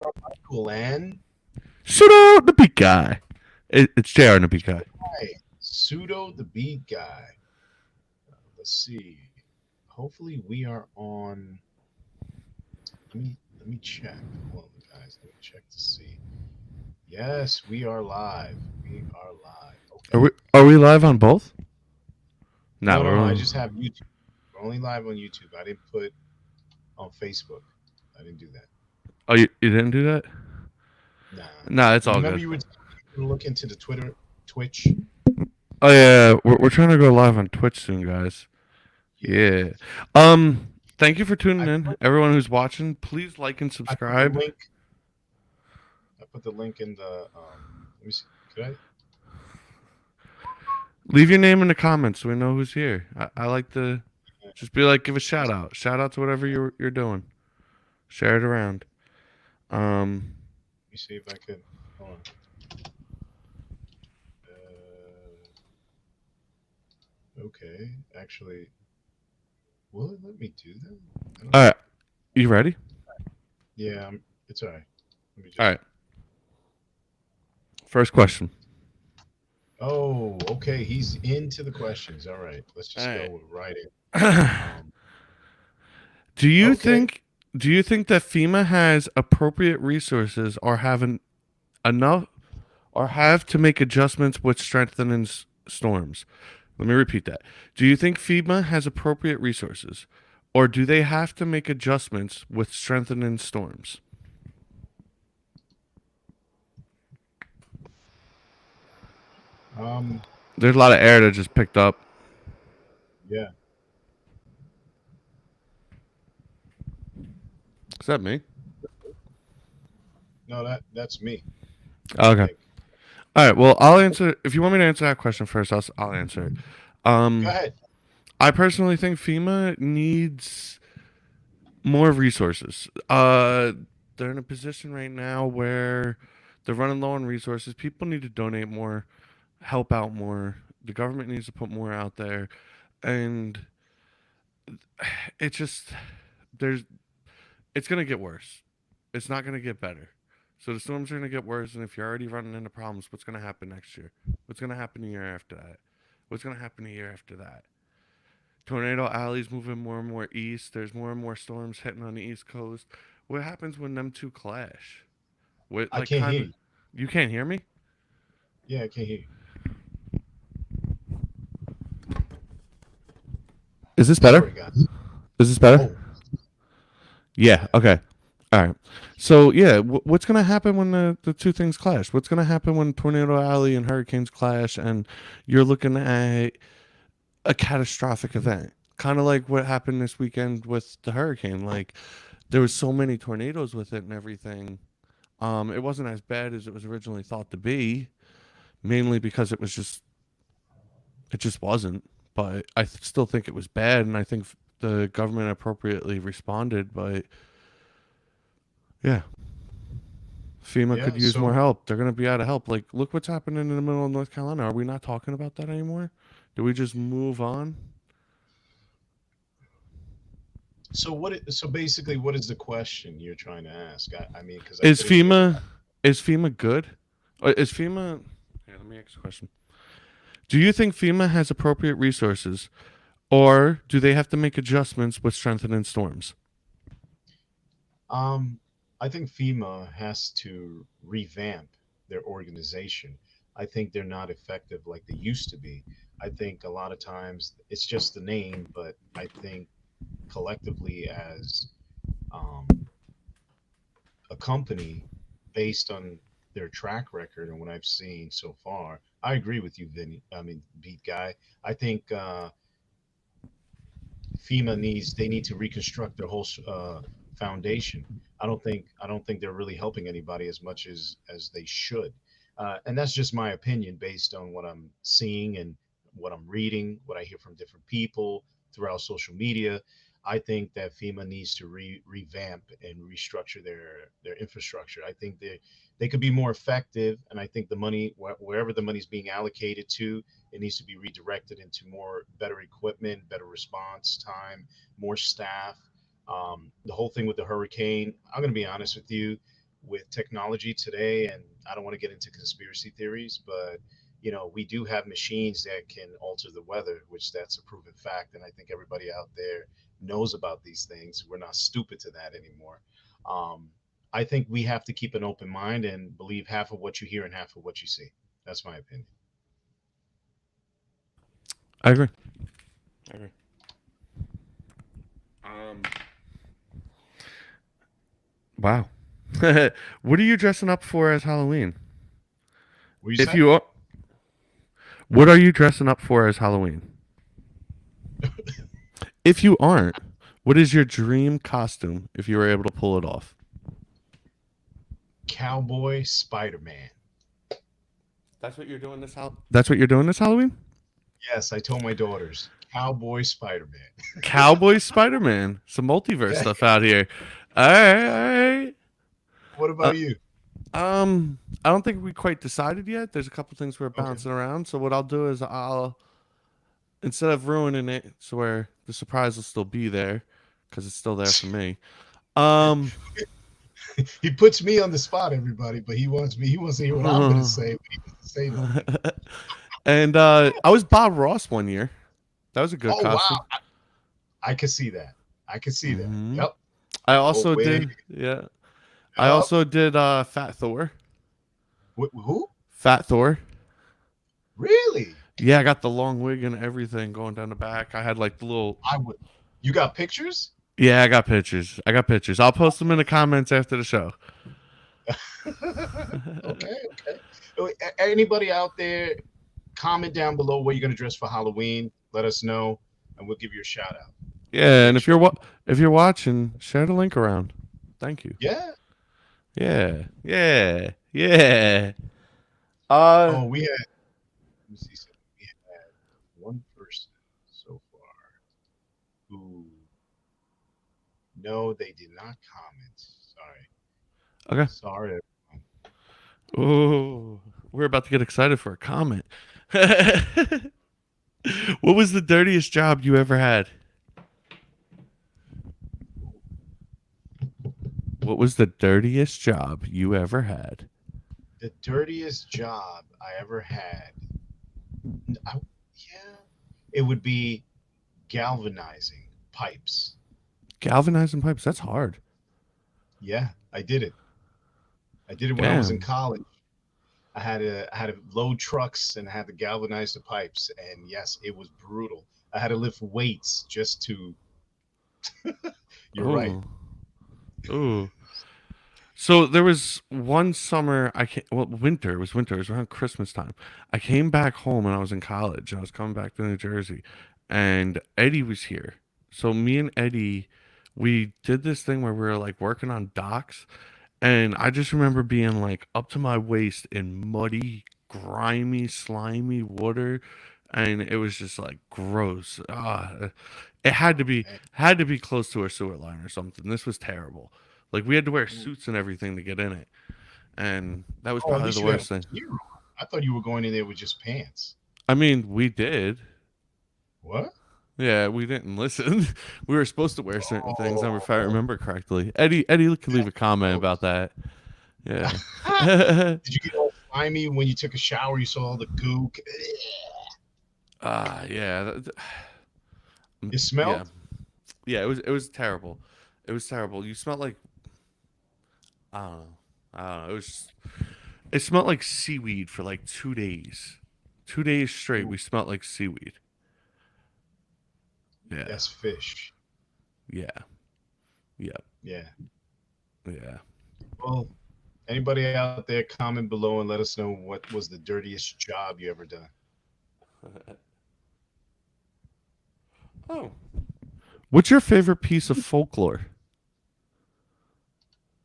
Michael and Shout out the beat guy. It's JR and the beat guy. right, Pseudo the Beat Guy. Let's see. Hopefully we are on. Let me check. Hold on, guys. Let me check to see. Yes, we are live. We are live. Are Okay. we live on both? No, No, no, we're no. I on. just have YouTube. We're only live on YouTube. I didn't put on Facebook. I didn't do that. Oh, you didn't do that? Nah. No, it's You all remember good. you were going to look into the Twitter, Twitch? Oh yeah, we're trying to go live on Twitch soon, guys. Yeah. Yeah. Thank you for I tuning in, put everyone who's watching. Please like and I put the subscribe. link. I put the link in the. Let me see. Could I? Leave your name in the comments so we know who's here. I like to just be like, give a shout Let out. Shout out to whatever you're doing. Share it around. Um, me see if I could. Hold on. Okay. Actually, will it let me do that? I don't. all right, you ready? Yeah. It's all right. Let me All just. right. First question. Oh, okay. He's into the questions. All right. Let's All just right. go right in. Um. do you Okay. think do you think that FEMA has appropriate resources or enough or have to make adjustments with strengthening storms? Let me repeat that. Do you think FEMA has appropriate resources or do they have to make adjustments with strengthening storms? Um. There's a lot of air that just picked up. Yeah. Is that me? No, that's me. I Okay. think. All right. Well, I'll answer. If you want me to answer that question first, I'll answer it. Go Um, ahead. I personally think FEMA needs more resources. They're in a position right now where they're running low on resources. People need to donate more, help out more. The government needs to put more out there, and it just there's it's gonna get worse. It's not gonna get better. So the storms are gonna get worse, and if you're already running into problems, what's gonna happen next year? What's gonna happen the year after that? What's gonna happen the year after that? Tornado Alley's moving more and more east. There's more and more storms hitting on the east coast. What happens when them two clash? What I like can't kind hear of you. you can't hear me? Yeah, I can't hear you. Is this better? Sorry, guys. Is this better? Oh, Yeah. yeah. Okay. All right. So yeah, what's gonna happen when the two things clash? What's gonna happen when Tornado Alley and hurricanes clash, and you're looking at a catastrophic event? Kind of like what happened this weekend with the hurricane. Like there was so many tornadoes with it and everything. It wasn't as bad as it was originally thought to be, mainly because it just wasn't. But I still think it was bad, and I think the government appropriately responded. But yeah, FEMA could Yeah. use more So, help. They're gonna be out of help. Like, look what's happening in the middle of North Carolina. Are we not talking about that anymore? Do we just move on? so basically, what is the question you're trying to ask? I mean, because I Is couldn't hear. FEMA is FEMA good? Or is FEMA? Here, let me ask a question. Do you think FEMA has appropriate resources, or do they have to make adjustments with strengthening storms? Um, I think FEMA has to revamp their organization. I think they're not effective like they used to be. I think a lot of times it's just the name, but I think collectively as um, a company, based on their track record and what I've seen so far, I agree with you, Vinny. I mean, Beat Guy. I think FEMA needs they need to reconstruct their whole foundation. I don't think they're really helping anybody as much as they should, and that's just my opinion based on what I'm seeing and what I'm reading, what I hear from different people throughout social media. I think that FEMA needs to revamp and restructure their infrastructure. I think they could be more effective, and I think the money wherever the money is being allocated to, it needs to be redirected into more better equipment, better response time, more staff. The whole thing with the hurricane, I'm going to be honest with you. with technology today, and I don't want to get into conspiracy theories, but we do have machines that can alter the weather, which that's a proven fact. And I think everybody out there knows about these things. We're not stupid to that anymore. Um, I think we have to keep an open mind and believe half of what you hear and half of what you see. That's my opinion. I agree. I agree. Um, wow. What are you dressing up for as Halloween? What do you If say? you are, what are you dressing up for as Halloween? If you aren't, what is your dream costume if you were able to pull it off? Cowboy Spider Man. That's what you're doing this That's what you're doing this Halloween? Yes, I told my daughters, Cowboy Spider Man. Cowboy Spider Man. Some multiverse Yeah. stuff out here. Alright, alright. What Uh, about you? I don't think we quite decided yet. There's a couple things we're Okay. bouncing around. So what I'll do is I'll instead of ruining it, so where the surprise will still be there, because it's still there for me. Um, He puts me on the spot, everybody, but he wants me. He wants to hear what I'm going to say, but he doesn't say nothing. and I was Bob Ross one year. That was a good Oh wow, costume. I could see that. I could see that. Hmm. Yep. I The whole also wig. did, yeah. I Yep. also did Fat Thor. Who? Fat Thor. Really? Yeah, I got the long wig and everything going down the back. I had like the little. I would. You got pictures? Yeah, I got pictures. I got pictures. I'll post them in the comments after the show. Okay. Okay. Anybody out there? Comment down below what you're going to dress for Halloween. Let us know, and we'll give you a shout out. Yeah, and Make sure. if you're watching, share the link around. Thank you. Yeah. Yeah, yeah, yeah. Uh, Oh, we had. Let me see something. We had one person so far who. No, they did not comment. Sorry. okay. Sorry. Oh, we're about to get excited for a comment. What was the dirtiest job you ever had? What was the dirtiest job you ever had? The dirtiest job I ever had. Yeah, it would be galvanizing pipes. Galvanizing pipes. That's hard. Yeah, I did it. I did it when I was in Damn. college. I had to load trucks and I had to galvanize the pipes. And yes, it was brutal. I had to lift weights just to. You're right. Oh, oh. So there was one summer I came, well, winter. It was winter. It was around Christmas time. I came back home and I was in college. I was coming back to New Jersey, and Eddie was here. So me and Eddie, we did this thing where we were like working on docks, and I just remember being like up to my waist in muddy, grimy, slimy water, and it was just like gross. It had to be close to a sewer line or something. This was terrible. Like we had to wear suits and everything to get in it, and that was Oh, at probably least the you had worst thing. gear on. I thought you were going in there with just pants. I mean, we did. What? Yeah, we didn't listen. We were supposed to wear certain things. If I Oh, remember correctly, Eddie could leave a that's comment gross. about that. Yeah. Did you get all slimy when you took a shower? You saw all the goo. Yeah. It Yeah. smelled. Yeah. It was terrible. It was terrible. You smelled like I don't know. I don't know. It smelled like seaweed for like 2 days. 2 days straight, Ooh, we smelled like seaweed. Yeah. that's fish. Yeah. Yeah. Yeah. Yeah. Well, anybody out there, comment below and let us know what was the dirtiest job you ever done. Oh. What's your favorite piece of folklore?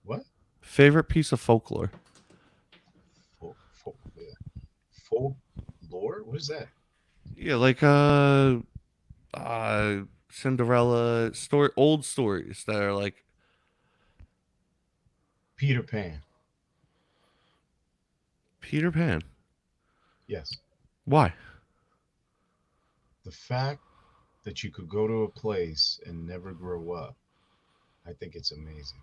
What? Favorite piece of folklore? Yeah. Folklore? What is that? Yeah, like uh Cinderella story old stories that are like Peter Pan. Peter Pan. Yes. Why? The fact that you could go to a place and never grow up, I think it's amazing.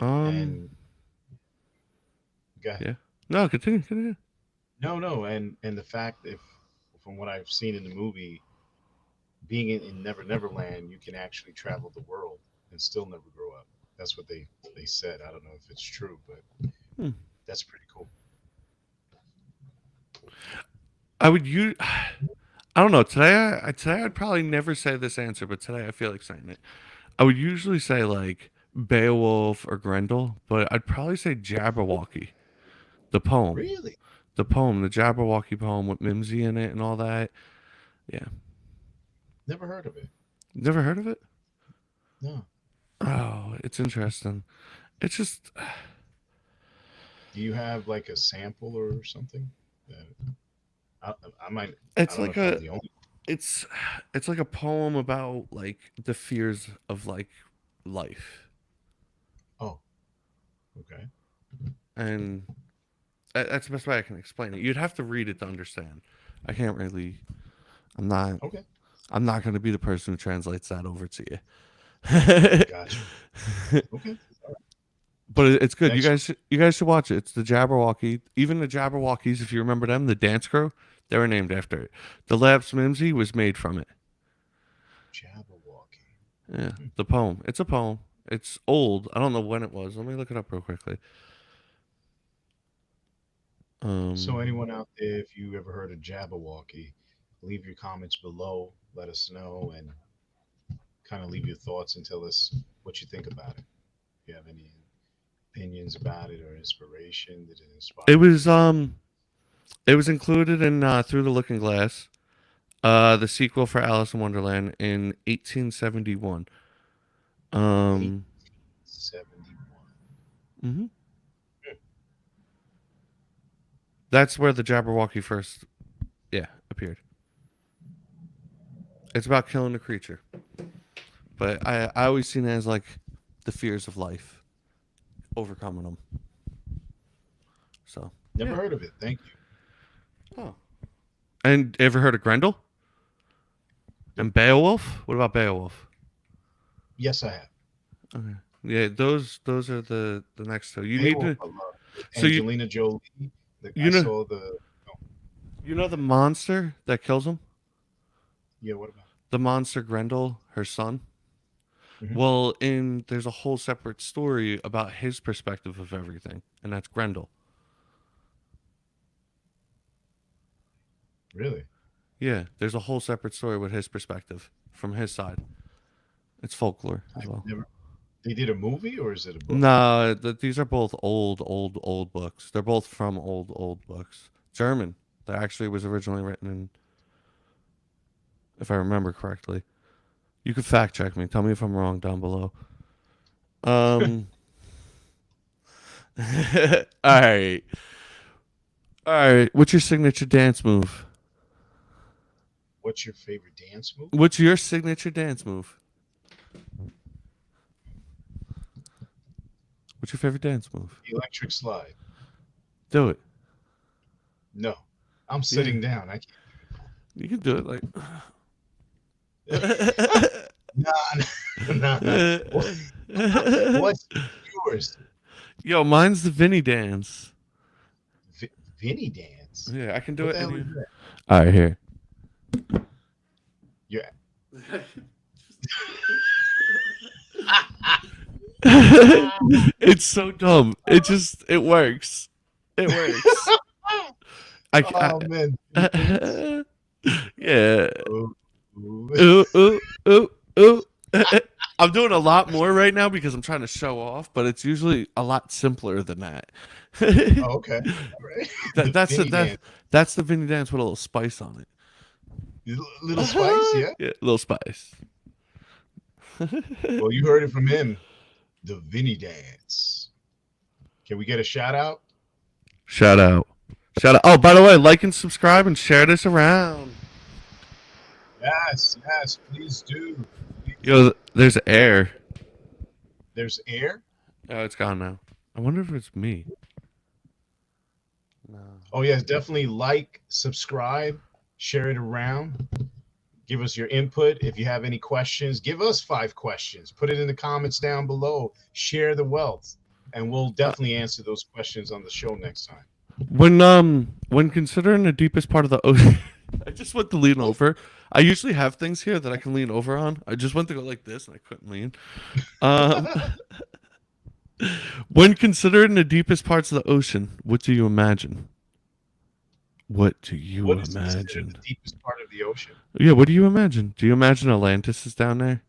Um. And go ahead. Yeah. No, continue. Continue. No, and the fact, if from what I've seen in the movie, being in Never Never Land, you can actually travel the world and still never grow up. That's what they said. I don't know if it's true, but Hmm. that's pretty cool. I would use. I don't know. Today I'd probably never say this answer, but today I feel like saying it. I would usually say like Beowulf or Grendel, but I'd probably say Jabberwocky, the poem, Really? the Jabberwocky poem with Mimsy in it and all that. Yeah, Never heard of it. never heard of it. No. Oh, it's interesting. It's just Do you have like a sample or something? I, I might. I it's don't know like if I'm a the only. it's it's like a poem about like the fears of like life, Oh, okay. and that's the best way I can explain it. You'd have to read it to understand. I can't really. I'm not. Okay. I'm not going to be the person who translates that over to you. Gotcha. Okay. But it's good. Next. You guys should watch it. It's the Jabberwocky. Even the Jabberwockies, if you remember them, the dance crew, they were named after it. The Labs Mimsy was made from it. Jabberwocky. Yeah, Hmm. the poem. It's a poem. It's old. I don't know when it was. Let me look it up real quickly. So, Um, anyone out there, if you ever heard of Jabberwocky, leave your comments below. Let us know and kind of leave your thoughts and tell us what you think about it. If you have any opinions about it or inspiration, did it it inspire was you? included in Through the Looking Glass, the sequel for Alice in Wonderland in 1871. Um, 871. mhm. That's where the Jabberwocky first, yeah, appeared. It's about killing a creature, but I always seen it as like the fears of life, overcoming them. So Never yeah. heard of it. Thank you. Oh. And ever heard of Grendel Nope. and Beowulf? What about Beowulf? Yes, I have. Okay. Yeah, those are the next two. You need Beowulf, to. I love. With So Angelina Jolie. I you know saw the. Oh, the monster that kills him. yeah, what about? The monster Grendel, her son. Hmm. Well, in there's a whole separate story about his perspective of everything, and that's Grendel. Really? Yeah, there's a whole separate story with his perspective from his side. It's folklore as I've well. never. They did a movie or is it a book? No, these are both old books. They're both from old books. German. That actually was originally written in, if I remember correctly. You could fact check me. Tell me if I'm wrong down below. Um. All right. All right. What's your signature dance move? What's your favorite dance move? What's your signature dance move? What's your favorite dance move? The electric slide. Do it. No, I'm Yeah. sitting down. I You can do it like. can't. Nah, nah. What's yours? Yo, mine's the Vinny dance. Vinny dance. Yeah, I can do What it. the hell is that? All right, here. Yeah. It's so dumb. It works. It works. Oh man. Yeah. Ooh, ooh. Ooh, ooh, ooh, ooh. I'm doing a lot more right now because I'm trying to show off, but it's usually a lot simpler than that. Oh, okay. All right. that The that's the, Vinny that dance. that's the Vinny dance with a little spice on it. Little spice, yeah. Yeah, a little spice. Well, you heard it from him. The Vinny dance. Can we get a shout out? Shout out. Shout out. Oh, by the way, like and subscribe and share this around. Yes, yes, please do. Please Yo, do. there's air. There's air. Oh, it's gone now. I wonder if it's me. No. Oh yes, definitely like, subscribe, share it around. Give us your input. If you have any questions, give us 5 questions. Put it in the comments down below. Share the wealth. and we'll Uh, definitely answer those questions on the show next time. when considering the deepest part of the ocean, I just went to lean Oh, over. I usually have things here that I can lean over on. I just went to go like this and I couldn't lean. Um, when considering the deepest parts of the ocean, what do you imagine? What do you what is considered the imagine? deepest part of the ocean? Yeah, what do you imagine? Do you imagine Atlantis is down there?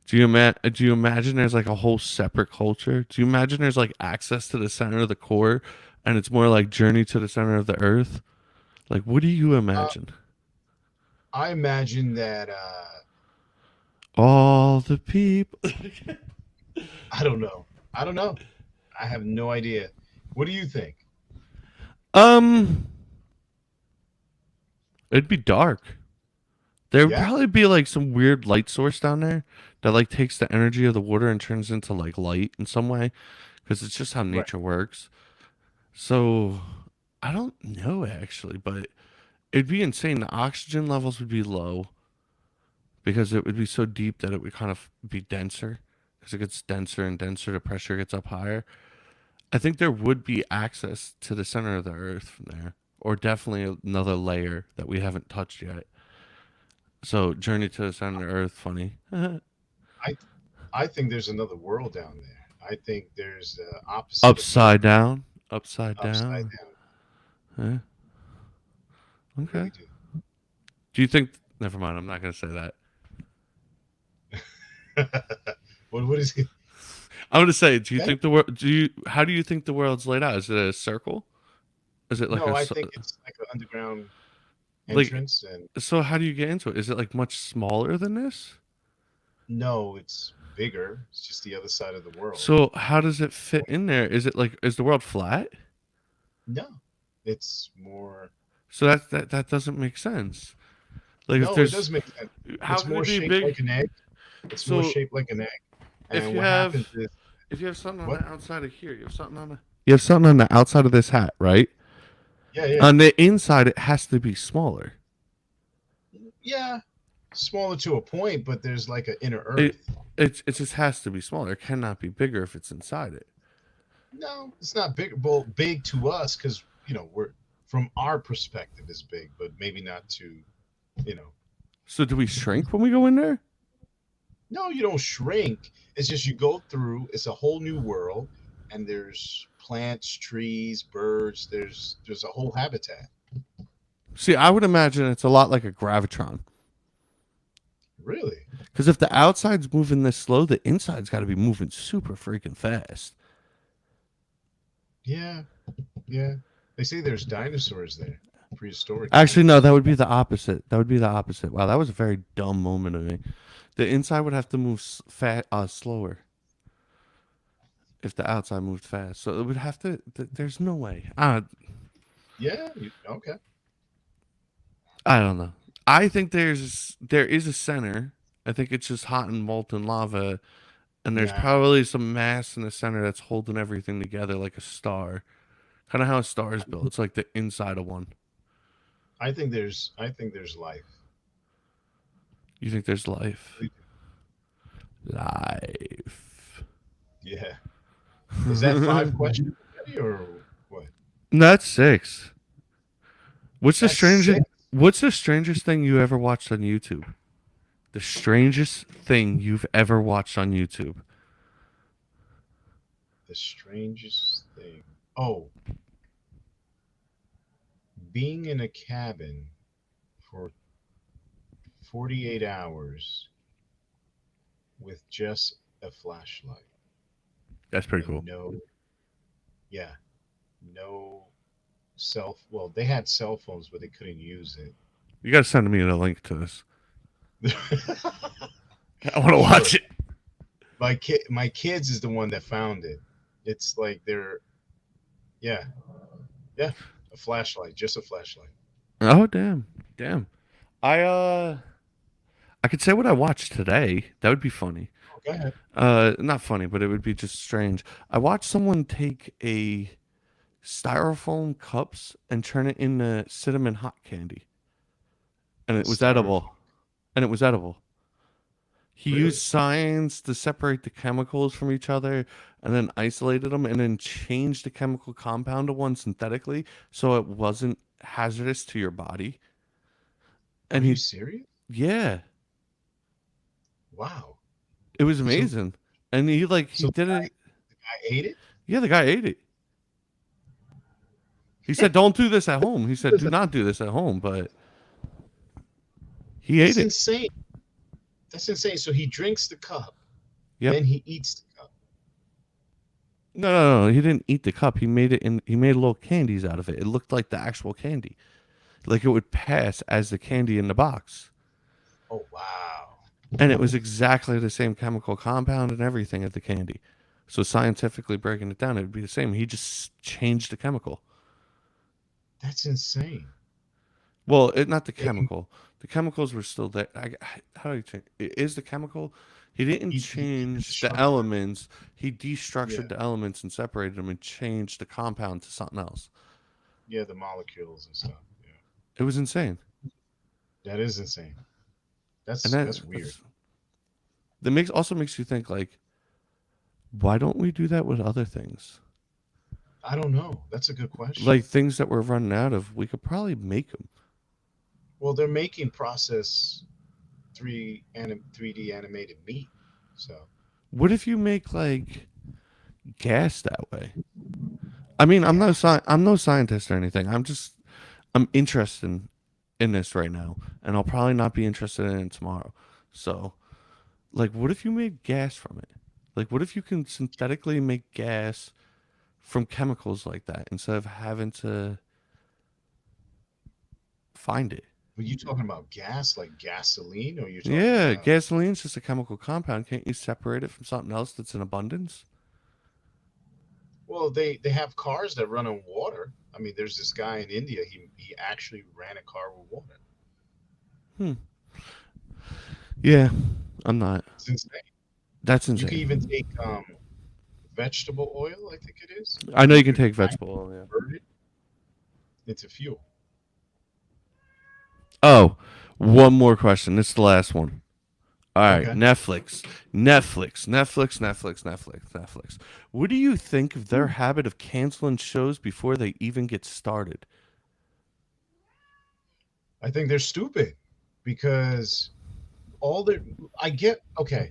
Do you imagine there's like a whole separate culture? Do you imagine there's like access to the center of the core and it's more like journey to the center of the earth? Like what do you Uh, imagine? I imagine that All the people. I don't know. I don't know. I have no idea. What do you think? um it'd be dark. There would Yeah, probably be like some weird light source down there that like takes the energy of the water and turns into like light in some way because it's just how right. nature works. So I don't know actually, but it'd be insane. The oxygen levels would be low because it would be so deep that it would kind of be denser. Because it gets denser and denser, the pressure gets up higher. I think there would be access to the center of the Earth from there, or definitely another layer that we haven't touched yet. So, Journey to the Center of the Earth, funny. I I think there's another world down there. I think there's the opposite of the Upside down, upside upside down. Yeah, down. I okay. really do. Do you think? Never mind. I'm not gonna say that. What is it? I'm gonna say. Do you Okay. think the world? Do you? How do you think the world's laid out? Is it a circle? Is it like No, I think it's like an underground like? entrance, and So how do you get into it? Is it like much smaller than this? no, it's bigger. It's just the other side of the world. So how does it fit in there? Is it like is the world flat? No, it's more. So that doesn't make sense. Like if No, it does there's make sense. how It's can more it be shaped big? like an egg. It's more So shaped like an egg. if And you what have happens is if you have something on what? the outside of here, you have something on the outside of this hat, right? Yeah, yeah, On the inside, it has to be smaller. yeah. Smaller to a point, but there's like an inner It Earth. it just has to be smaller. It cannot be bigger if it's inside it. No, it's not big. Well, big to us because we're from our perspective is big, but maybe not to you know. So do we shrink when we go in there? No, you don't shrink. It's just you go through. It's a whole new world, and there's plants, trees, birds. There's a whole habitat. See, I would imagine it's a lot like a gravitron. Really? Because if the outside's moving this slow, the inside's got to be moving super freaking fast. Yeah, yeah. They say there's dinosaurs there, prehistoric Actually, no, that dinosaurs. would be the opposite. That would be the opposite. Wow, that was a very dumb moment of me. The inside would have to move slower if the outside moved fast. So it would have to. There's no way. Yeah. Okay. I don't know. I think there is a center. I think it's just hot and molten lava, and there's Nah. probably some mass in the center that's holding everything together like a star. Kind of how a star is built. It's like the inside of one. I think there's life. You think there's life? Really do. Life. Yeah. Is that five questions already, or what? That's six. What's the That's strangest? six. What's the strangest thing you ever watched on YouTube? The strangest thing you've ever watched on YouTube. The strangest thing. Oh, being in a cabin for 48 hours with just a flashlight That's pretty and cool. no, yeah, no well, they had cell phones, but they couldn't use You gotta send me a link to this. it. I want to Sure. watch it. My kids is the one that found it. It's like yeah, yeah, a flashlight, just a flashlight. Oh damn, damn. I I could say what I watched today. That would be funny. Oh, go ahead. Not funny, but it would be just strange. I watched someone take a styrofoam cups and turn it into cinnamon hot candy, and it was Styrofoam. edible. And it was edible. He used Really? science to separate the chemicals from each other and then isolated them and then changed the chemical compound to one synthetically so it wasn't hazardous to your body. Are And you he, serious? yeah, Wow. it was So amazing. And he so did it. the guy ate it? Yeah, the guy ate it. He said, "Don't do this at home." He said, "Do Listen, not do this at home." But he ate that's it. insane. That's insane. So he drinks the cup, Yep. then he eats the cup. No. He didn't eat the cup. He made it in. He made little candies out of it. It looked like the actual candy, like it would pass as the candy in the box. Oh wow. And it was exactly the same chemical compound and everything of the candy. So scientifically breaking it down, it would be the same. He just changed the chemical. That's insane. Not the Yeah, chemical. The chemicals were still there. How do you change? Is the chemical? He didn't he even change the destructed it. elements. He Yeah. destructured the elements and separated them and changed the compound to something else. Yeah, the molecules and stuff. Yeah. It was insane. That is insane. And That's weird. that makes you think like, why don't we do that with other things? I don't know. That's a good question. Like things that we're running out of, we could probably make them. Well, they're making process 3D animated meat. So What if you make like gas that way? I mean, gas. I'm no scientist or anything. I'm interested in this right now, and I'll probably not be interested in it tomorrow. So, like, what if you made gas from it? Like, what if you can synthetically make gas from chemicals like that instead of having to find it? Were you talking about gas, like gasoline, or you're talking Yeah, about? gasoline's just a chemical compound. Can't you separate it from something else that's in abundance? Well, they have cars that run on water. I mean, there's this guy in India. He actually ran a car with water. Hmm. Yeah, I'm not. It's insane. That's You can even insane. take vegetable oil, I think it is, I know and you you can can take actually vegetable oil. Yeah. convert it into fuel. Oh, one more question. This is the last one. All right, Okay. Netflix. What do you think of their habit of canceling shows before they even get started? I think they're stupid because all they're I get okay.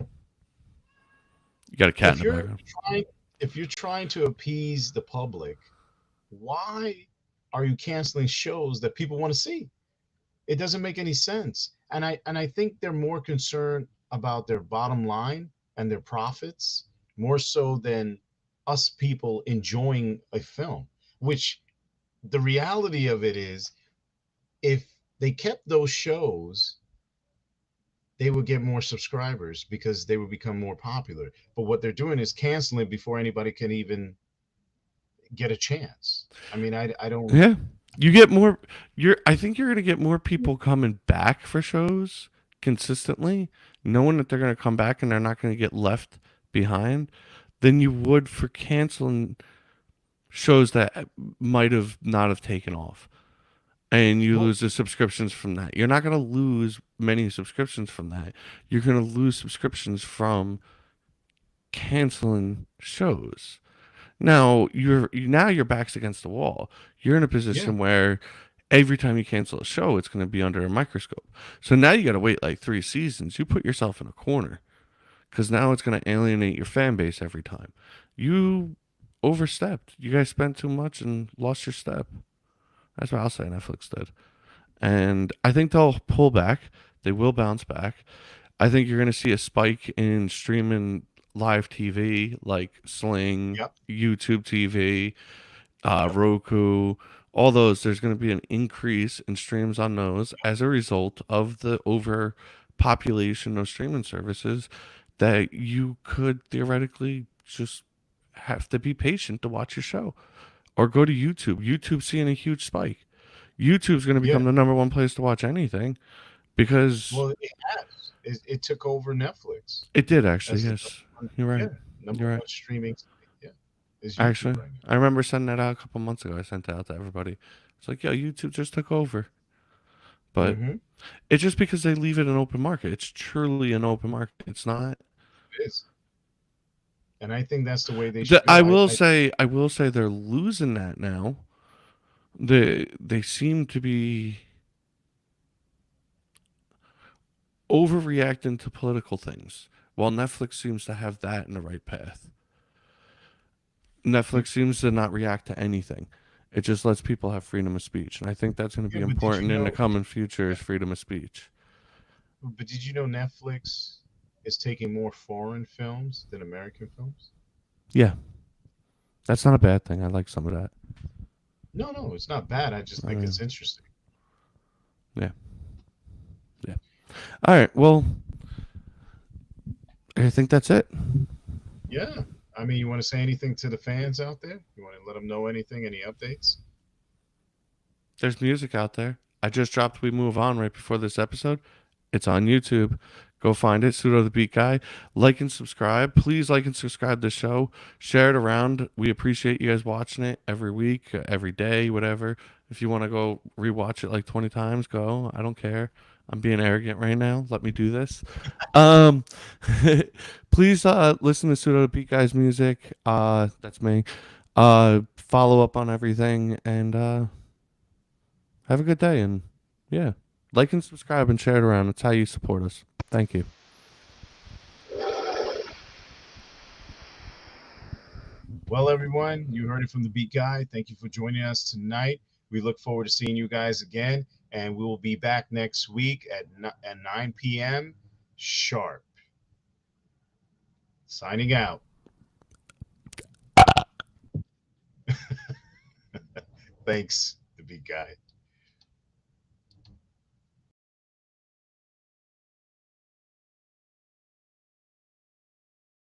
You got a cat in If the you're background. trying if you're trying to appease the public, why are you canceling shows that people want to see? It doesn't make any sense. And I think they're more concerned about their bottom line and their profits more so than us people enjoying a film, which the reality of it is if they kept those shows, they would get more subscribers because they would become more popular. But what they're doing is canceling before anybody can even get a chance. I mean, I don't. Yeah, you get more. I think you're gonna get more people coming back for shows consistently, knowing that they're gonna come back and they're not gonna get left behind, than you would for canceling shows that might have not have taken off. And you Well, lose the subscriptions from that. You're not going to lose many subscriptions from that. You're going to lose subscriptions from canceling shows. Now your back's against the wall. You're in a yeah, position where every time you cancel a show, it's going to be under a microscope. So now you got to wait like 3 seasons. You put yourself in a corner because now it's going to alienate your fan base every time. You overstepped. You guys spent too much and lost your step. That's what I'll say Netflix did. And I think they'll pull back. They will bounce back. I think you're going to see a spike in streaming live TV like Sling, yep, YouTube TV, yep, Roku, all those. There's going to be an increase in streams on those as a result of the overpopulation of streaming services that you could theoretically just have to be patient to watch your show or go to YouTube. YouTube's seeing a huge spike. YouTube's going to yeah. become the number one place to watch anything because Well, it has. It took over Netflix it did actually. as the Yes, number one, you're yeah, right. number You're right. one streaming site. Yeah, is YouTube Actually, right now. I remember sending that out a couple months ago. I sent it out to everybody. It's like, yo, YouTube just took over. But Mm-hmm. it's just because they leave it an open market. It's truly an open market. It's not. It is, and I think that's the way they should I go. will say, they're losing that now. They seem to be overreacting to political things, while Netflix seems to have that in the right path. Netflix seems to not react to anything. It just lets people have freedom of speech, and I think that's going to Yeah, be but did you important in the know? coming future is freedom of speech. But did you know Netflix is taking more foreign films than American films? Yeah, that's not a bad thing. I like some of that. No, no, it's not bad. I just think Uh, it's interesting. yeah, yeah. All right. Well, I think that's it. Yeah. I mean, you want to say anything to the fans out there? You want to let them know anything? Any updates? There's music out there. I just dropped We Move On right before this episode. It's on YouTube. Go find it. Pseudo the Beat Guy. Like and subscribe. Please like and subscribe to the show. Share it around. We appreciate you guys watching it every week, every day, whatever. If you want to go rewatch it like 20 times, go. I don't care. I'm being arrogant right now. Let me do this. Um, please listen to Pseudo the Beat Guy's music. That's me. Follow up on everything and have a good day, and yeah, like and subscribe and share it around. It's how you support us. Thank you. Well, everyone, you heard it from the Beat Guy. Thank you for joining us tonight. We look forward to seeing you guys again, and we will be back next week at 9 p.m. sharp. Signing out. Thanks, the Beat Guy.